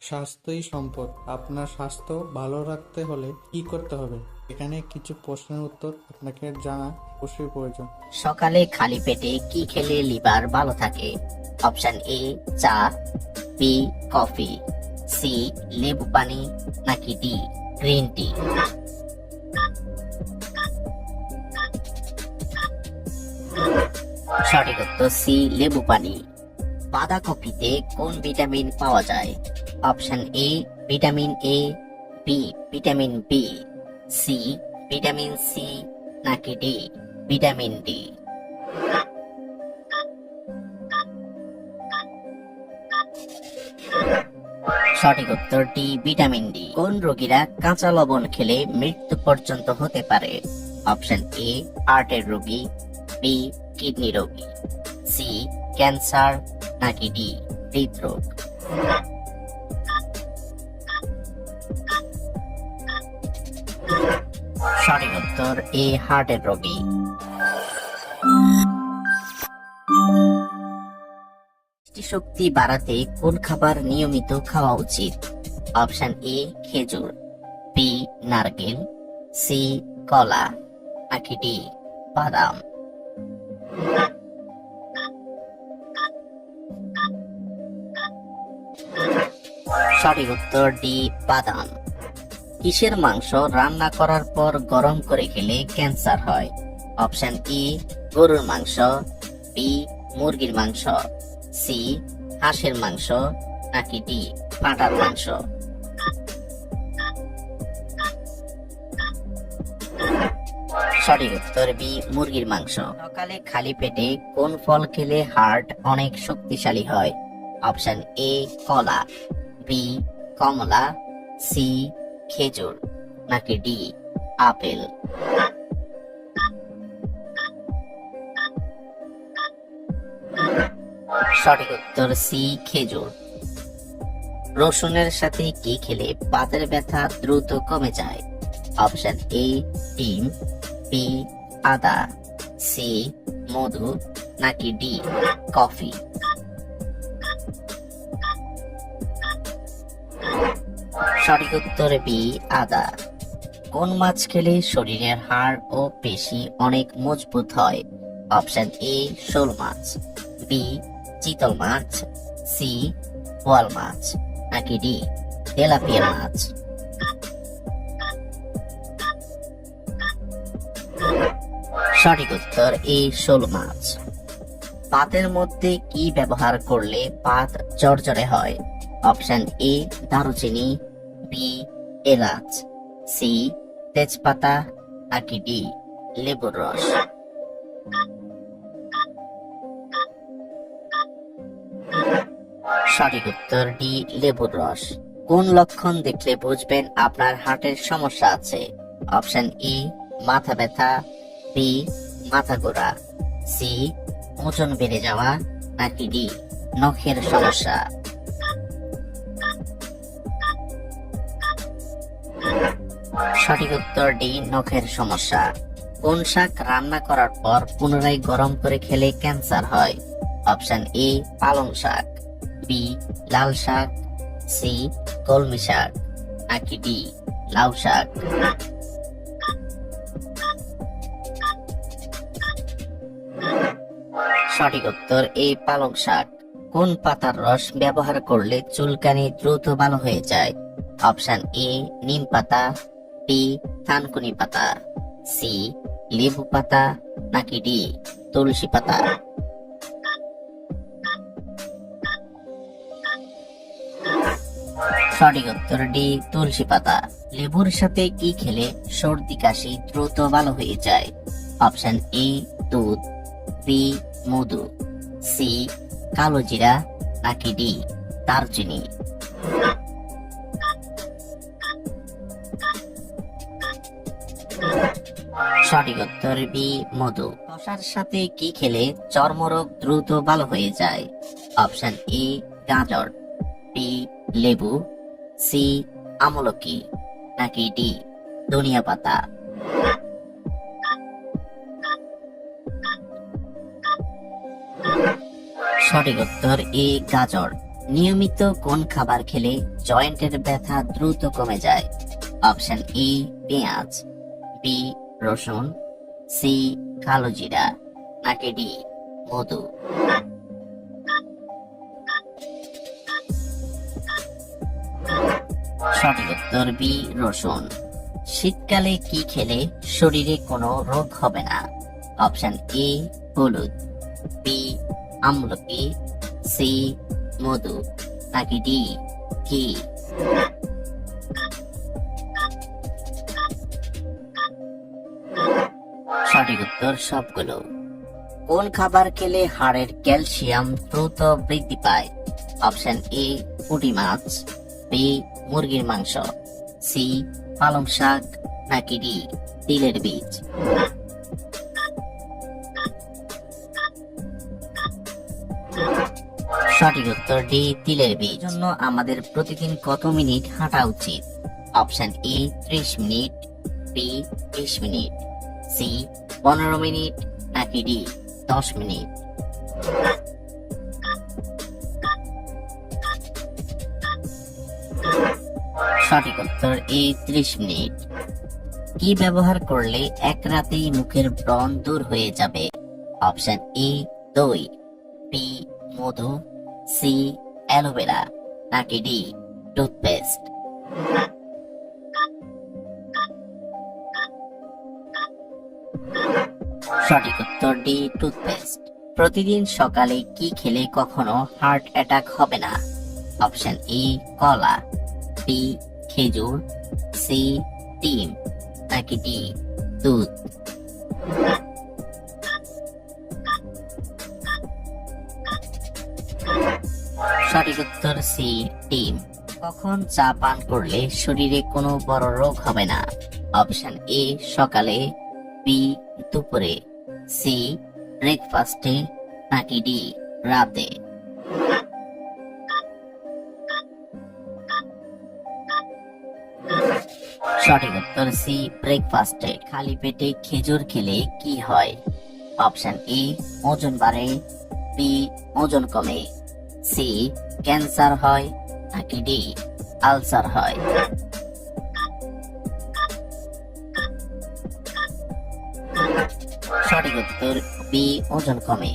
স্বাস্থ্যই সম্পদ। আপনার স্বাস্থ্য ভালো রাখতে হলে কি করতে হবে? এখানে কিছু প্রশ্নের উত্তর আপনাকে জানা অবশ্যই প্রয়োজন। সকালে খালি পেটে কি খেলে লিভার ভালো থাকে? অপশন এ চা, বি কফি, সি লেবু পানি, নাকি ডি গ্রিন টি? সঠিক উত্তর সি লেবু পানি। বাঁধাকপিতে কোন ভিটামিন পাওয়া যায়? Option A vitamin A, B vitamin B, C vitamin C, নাকি ডি ভিটামিন ডি? সঠিক উত্তর ডি ভিটামিন ডি। কোন রোগীরা কাঁচা লবণ খেলে মৃত্যু পর্যন্ত হতে পারে? অপশন এ হার্টের রোগী, বি কিডনি রোগী, সি ক্যান্সার, নাকি ডি হৃদরোগ? সঠিক উত্তর এ হার্টের রোগী। শক্তি বাড়াতে কোন খাবার নিয়মিত খাওয়া উচিত? অপশন এ খেজুর, বি নারকেল, সি কলা, নাকি ডি বাদাম? সঠিক উত্তর ডি বাদাম। কিসের মাংস রান্না করার পর গরম করে খেলে ক্যান্সার হয়? অপশন ই গরুর মাংস, বি মুরগির মাংস, সি হাঁসের মাংস, নাকি ডি পাঁঠার মাংস? সঠিক উত্তর বি মুরগির মাংস। সকালে খালি পেটে কোন ফল খেলে হার্ট অনেক শক্তিশালী হয়? অপশন এ কলা, বি কমলা, সি খেজুর, নাকি ডি আপেল? সঠিক উত্তর সি খেজুর। রসুনের সাথে কি খেলে বাতের ব্যথা দ্রুত কমে যায়? অপশন এ ডিম, বি আদা, সি মধু, নাকি ডি কফি? সঠিক উত্তর বি আদা। কোন মাছ খেলে শরীরের হাড় ও পেশি অনেক মজবুত হয়? অপশন এ শোল মাছ, বি চিতল মাছ, সি বোয়াল মাছ, নাকি ডি তেলাপিয়া মাছ? সঠিক উত্তর এ শোল মাছ। পাতের মধ্যে কি ব্যবহার করলে পাত জর্জরে হয়? অপশন এ দারুচিনি, বি এলাচ, সি তেজপাতা, নাকি ডি লেবুর রস? সঠিক উত্তর ডি লেবুর রস। কোন লক্ষণ দেখলে বুঝবেন আপনার হার্টের সমস্যা আছে? অপশন ই মাথা ব্যথা, বি মাথা ঘোরা, সি ওজন বেড়ে যাওয়া, নাকি ডি নখের সমস্যা? সঠিক উত্তর ডি নখের সমস্যা। কোন শাক রান্না করার পর পুনরায় গরম করে খেলে ক্যান্সার হয়? অপশন এ পালং শাক, বি লাল শাক, সি কলমি শাক, নাকি ডি লাউ শাক? সঠিক উত্তর এ পালং শাক। কোন পাতার রস ব্যবহার করলে চুলকানি দ্রুত ভালো হয়ে যায়? অপশন এ নিম পাতা, বি থানকুনি পাতা, সি লেবু পাতা, নাকি ডি তুলসী পাতা? সঠিক উত্তর ডি তুলসী পাতা। লেবুর সাথে কি খেলে সর্দি কাশি দ্রুত ভালো হয়ে যায়? অপশন এ দুধ, বি মধু, সি কালো জিরা, নাকি ডি দারচিনি? সঠিক উত্তর বি মধু। শসার সাথে কি খেলে চর্মরোগ দ্রুত ভালো হয়ে যায়? অপশন এ গাজর, বি লেবু, সি আমলকি, নাকি ডি ধনিয়া পাতা? সঠিক উত্তর এ গাজর। নিয়মিত কোন খাবার খেলে জয়েন্টের ব্যথা দ্রুত কমে যায়? অপশন এ পেঁয়াজ, বি রসুন, সি কালো জিরা, নাকি ডি মধু? সঠিক উত্তর বি রসুন। শীতকালে কি খেলে শরীরে কোনো রোগ হবে না? অপশন এ হলুদ, বি আমলকি, সি মধু, নাকি ডি ঘি? সঠিক উত্তর সবগুলো। কোন খাবার খেলে হাড়ের ক্যালসিয়াম দ্রুত বৃদ্ধি পায়? অপশন এ পুঁটি মাছ, বি মুরগির মাংস, সি পালং শাক, নাকি ডি তিলের বীজ? সঠিক উত্তর ডি তিলের বীজ। জন্য আমাদের প্রতিদিন কত মিনিট হাঁটা উচিত? Option A 30 minute, B 20 minute, C 15 minute, নাকি ডি 10 মিনিট? সঠিক উত্তর এ 30 মিনিট। কি ব্যবহার করলে এক রাতেই মুখের ব্রণ দূর হয়ে যাবে? অপশন এ দই, বি মধু, সি অ্যালোভেরা, নাকি ডি টুথপেস্ট? সঠিক উত্তর ডি টুথপেস্ট। প্রতিদিন সকালে কি খেলে কখনো হার্ট অ্যাটাক হবে না? অপশন এ কলা, বি খেজুর, সি ডিম, নাকি ডি দুধ? সঠিক উত্তর সি ডিম। কখন চা পান করলে শরীরে কোনো বড় রোগ হবে না? অপশন এ সকালে, বি দুপুরে, সি ব্রেকফাস্টে, নাকি ডি রাতে? সঠিক উত্তর সি ব্রেকফাস্টে। খালি পেটে খেজুর খেলে কি হয়? অপশন এ ওজন বাড়ে, বি ওজন কমে, সি ক্যান্সার হয়, নাকি ডি আলসার হয়? সঠিক উত্তর বি ওজন কমে।